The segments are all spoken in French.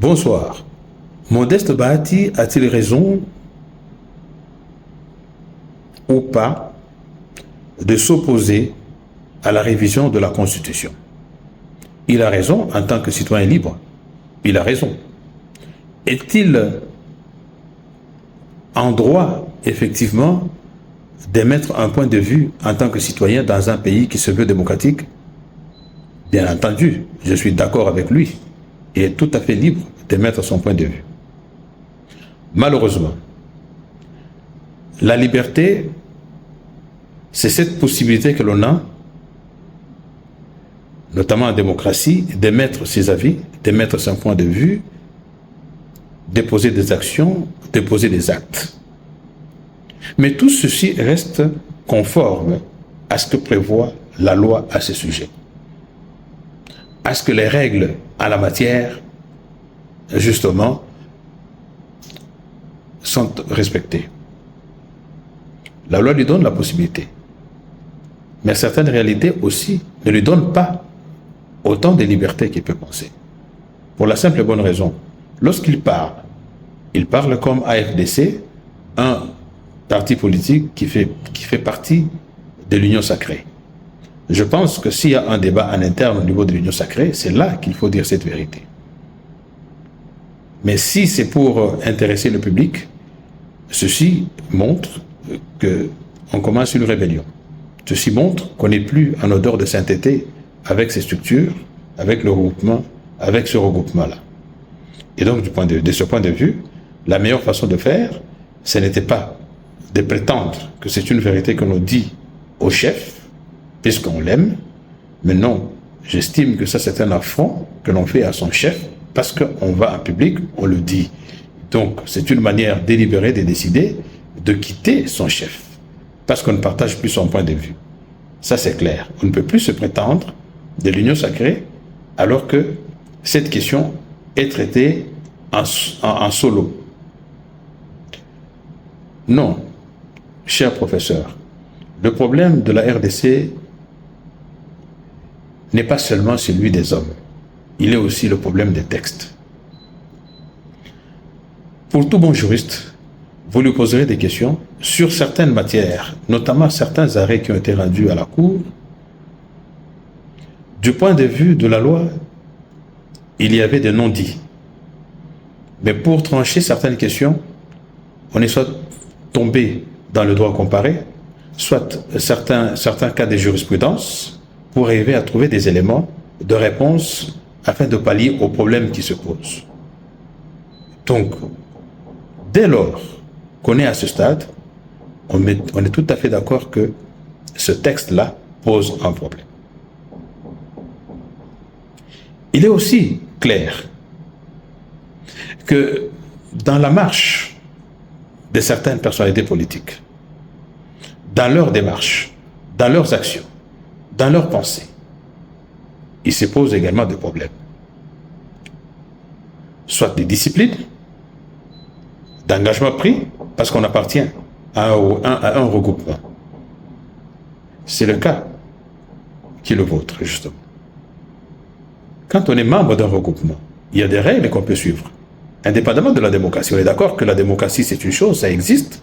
Bonsoir. Modeste Bahati a-t-il raison ou pas de s'opposer à la révision de la Constitution? Il a raison en tant que citoyen libre. Il a raison. Est-il en droit, effectivement, d'émettre un point de vue en tant que citoyen dans un pays qui se veut démocratique? Bien entendu, je suis d'accord avec lui. Il est tout à fait libre d'émettre son point de vue. Malheureusement, la liberté, c'est cette possibilité que l'on a, notamment en démocratie, d'émettre ses avis, d'émettre son point de vue, déposer des actions, déposer des actes. Mais tout ceci reste conforme à ce que prévoit la loi à ce sujet. À ce que les règles en la matière, justement, sont respectées. La loi lui donne la possibilité. Mais certaines réalités aussi ne lui donnent pas autant de liberté qu'il peut penser. Pour la simple et bonne raison, lorsqu'il parle comme AFDC, un parti politique qui fait partie de l'Union sacrée. Je pense que s'il y a un débat en interne au niveau de l'Union sacrée, c'est là qu'il faut dire cette vérité. Mais si c'est pour intéresser le public, ceci montre qu'on commence une rébellion. Ceci montre qu'on n'est plus en odeur de sainteté avec ces structures, avec le regroupement, avec ce regroupement-là. Et donc, de ce point de vue, la meilleure façon de faire, ce n'était pas de prétendre que c'est une vérité que l'on dit au chef, puisqu'on l'aime, mais non, j'estime que ça c'est un affront que l'on fait à son chef, parce qu'on va en public, on le dit. Donc, c'est une manière délibérée de décider de quitter son chef, parce qu'on ne partage plus son point de vue. Ça, c'est clair. On ne peut plus se prétendre de l'union sacrée, alors que cette question est traitée en solo. Non, cher professeur, le problème de la RDC n'est pas seulement celui des hommes. Il est aussi le problème des textes. Pour tout bon juriste, vous lui poserez des questions sur certaines matières, notamment certains arrêts qui ont été rendus à la Cour. Du point de vue de la loi, il y avait des non-dits. Mais pour trancher certaines questions, on est soit tombé dans le droit comparé, soit certains cas de jurisprudence, pour arriver à trouver des éléments de réponse afin de pallier aux problèmes qui se posent. Donc, dès lors qu'on est à ce stade, on est tout à fait d'accord que ce texte-là pose un problème. Il est aussi clair que dans la marche de certaines personnalités politiques, dans leur démarche, dans leurs actions, dans leurs pensées, il se pose également des problèmes. Soit des disciplines, d'engagement pris, parce qu'on appartient à un regroupement. C'est le cas qui est le vôtre, justement. Quand on est membre d'un regroupement, il y a des règles qu'on peut suivre, indépendamment de la démocratie. On est d'accord que la démocratie, c'est une chose, ça existe.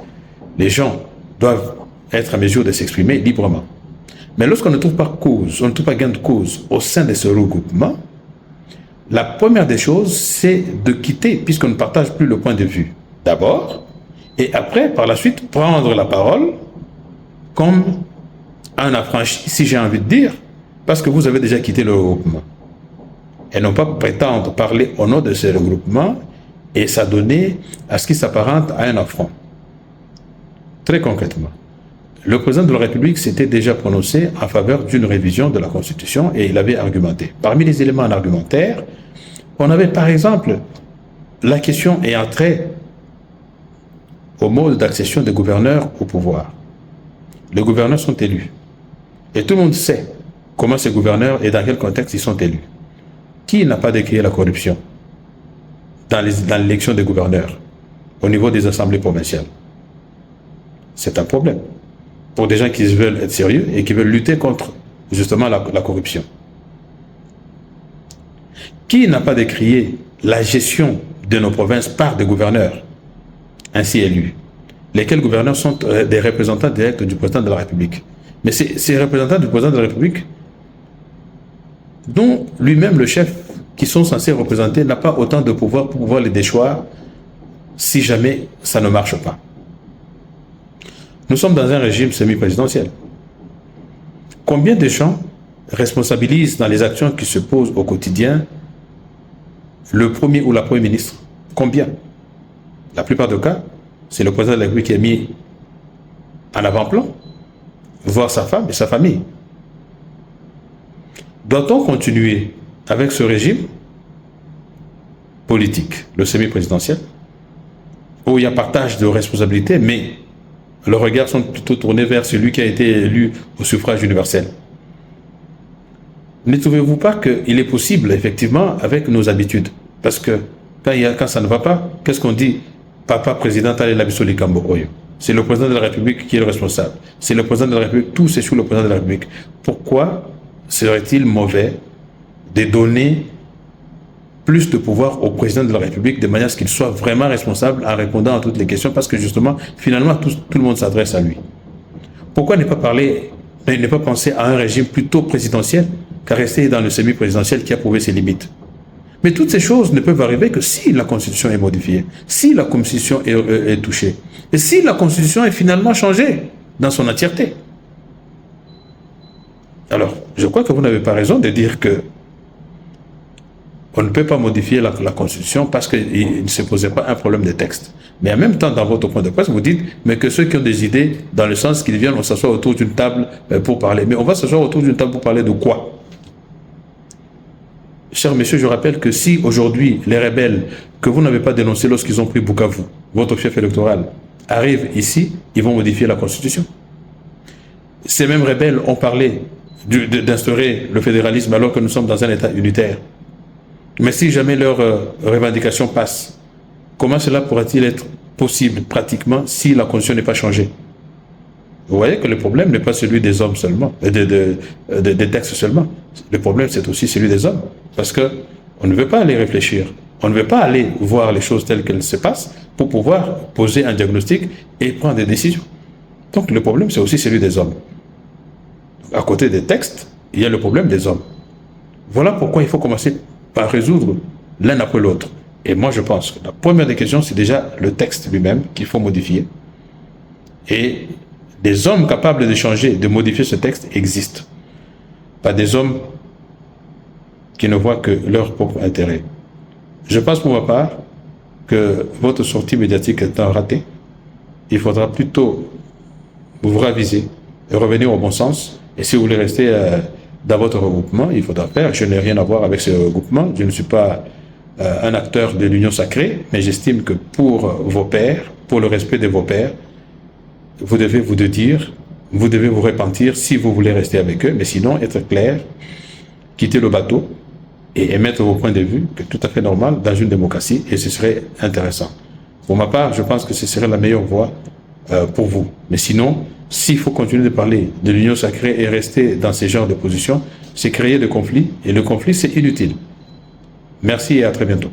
Les gens doivent être en mesure de s'exprimer librement. Mais lorsqu'on ne trouve pas cause, on ne trouve pas gain de cause au sein de ce regroupement, la première des choses, c'est de quitter, puisqu'on ne partage plus le point de vue. D'abord, et après, par la suite, prendre la parole comme un affranchi, si j'ai envie de dire, parce que vous avez déjà quitté le regroupement. Et non pas prétendre parler au nom de ce regroupement et s'adonner à ce qui s'apparente à un affront. Très concrètement, le président de la République s'était déjà prononcé en faveur d'une révision de la Constitution et il avait argumenté. Parmi les éléments en argumentaire, on avait par exemple la question ayant trait au mode d'accession des gouverneurs au pouvoir. Les gouverneurs sont élus. Et tout le monde sait comment ces gouverneurs et dans quel contexte ils sont élus. Qui n'a pas décrié la corruption dans l'élection des gouverneurs au niveau des assemblées provinciales? C'est un problème pour des gens qui veulent être sérieux et qui veulent lutter contre justement la corruption. Qui n'a pas décrié la gestion de nos provinces par des gouverneurs ainsi élus, lesquels gouverneurs sont des représentants directs du président de la République. Mais ces représentants du président de la République, dont lui-même le chef, qui sont censés représenter, n'a pas autant de pouvoir pour pouvoir les déchoir si jamais ça ne marche pas. Nous sommes dans un régime semi-présidentiel. Combien de gens responsabilisent dans les actions qui se posent au quotidien le premier ou la première ministre? Combien? La plupart des cas, c'est le président de la République qui est mis en avant-plan, voir sa femme et sa famille. Doit-on continuer avec ce régime politique, le semi-présidentiel, où il y a partage de responsabilités, mais leurs regards sont plutôt tournés vers celui qui a été élu au suffrage universel? Ne trouvez-vous pas qu'il est possible, effectivement, avec nos habitudes? Parce que quand ça ne va pas, qu'est-ce qu'on dit? Papa président, allez la bisoli Kambokoyo. C'est le président de la République qui est le responsable. C'est le président de la République, tout c'est sur le président de la République. Pourquoi serait-il mauvais de donner plus de pouvoir au président de la République de manière à ce qu'il soit vraiment responsable en répondant à toutes les questions? Parce que justement, finalement, tout le monde s'adresse à lui. Pourquoi ne pas penser à un régime plutôt présidentiel qu'à rester dans le semi-présidentiel qui a prouvé ses limites? Mais toutes ces choses ne peuvent arriver que si la Constitution est modifiée, si la Constitution est touchée, et si la Constitution est finalement changée dans son entièreté. Alors, je crois que vous n'avez pas raison de dire que on ne peut pas modifier la Constitution parce qu'il ne se posait pas un problème de texte. Mais en même temps, dans votre point de presse, vous dites mais que ceux qui ont des idées, dans le sens qu'ils viennent, on s'assoit autour d'une table pour parler. Mais on va s'asseoir autour d'une table pour parler de quoi? Chers messieurs, je rappelle que si aujourd'hui les rebelles que vous n'avez pas dénoncés lorsqu'ils ont pris Bukavu, votre chef électoral, arrivent ici, ils vont modifier la Constitution. Ces mêmes rebelles ont parlé d'instaurer le fédéralisme alors que nous sommes dans un État unitaire. Mais si jamais leurs revendications passent, comment cela pourra-t-il être possible pratiquement si la Constitution n'est pas changée? Vous voyez que le problème n'est pas celui des hommes seulement, des textes seulement. Le problème, c'est aussi celui des hommes. Parce qu'on ne veut pas aller réfléchir. On ne veut pas aller voir les choses telles qu'elles se passent pour pouvoir poser un diagnostic et prendre des décisions. Donc le problème, c'est aussi celui des hommes. À côté des textes, il y a le problème des hommes. Voilà pourquoi il faut commencer par résoudre l'un après l'autre. Et moi, je pense que la première des questions, c'est déjà le texte lui-même qu'il faut modifier. Et des hommes capables de changer, de modifier ce texte existent. Pas des hommes qui ne voient que leur propre intérêt. Je pense pour ma part que votre sortie médiatique est un raté. Il faudra plutôt vous raviser et revenir au bon sens. Et si vous voulez rester dans votre regroupement, il faudra faire. Je n'ai rien à voir avec ce regroupement. Je ne suis pas un acteur de l'union sacrée, mais j'estime que pour vos pairs, pour le respect de vos pairs, vous devez vous dire, vous devez vous repentir si vous voulez rester avec eux, mais sinon être clair, quitter le bateau et émettre vos points de vue, que tout à fait normal dans une démocratie, et ce serait intéressant. Pour ma part, je pense que ce serait la meilleure voie pour vous. Mais sinon, s'il faut continuer de parler de l'union sacrée et rester dans ces genres de positions, c'est créer des conflits, et le conflit, c'est inutile. Merci et à très bientôt.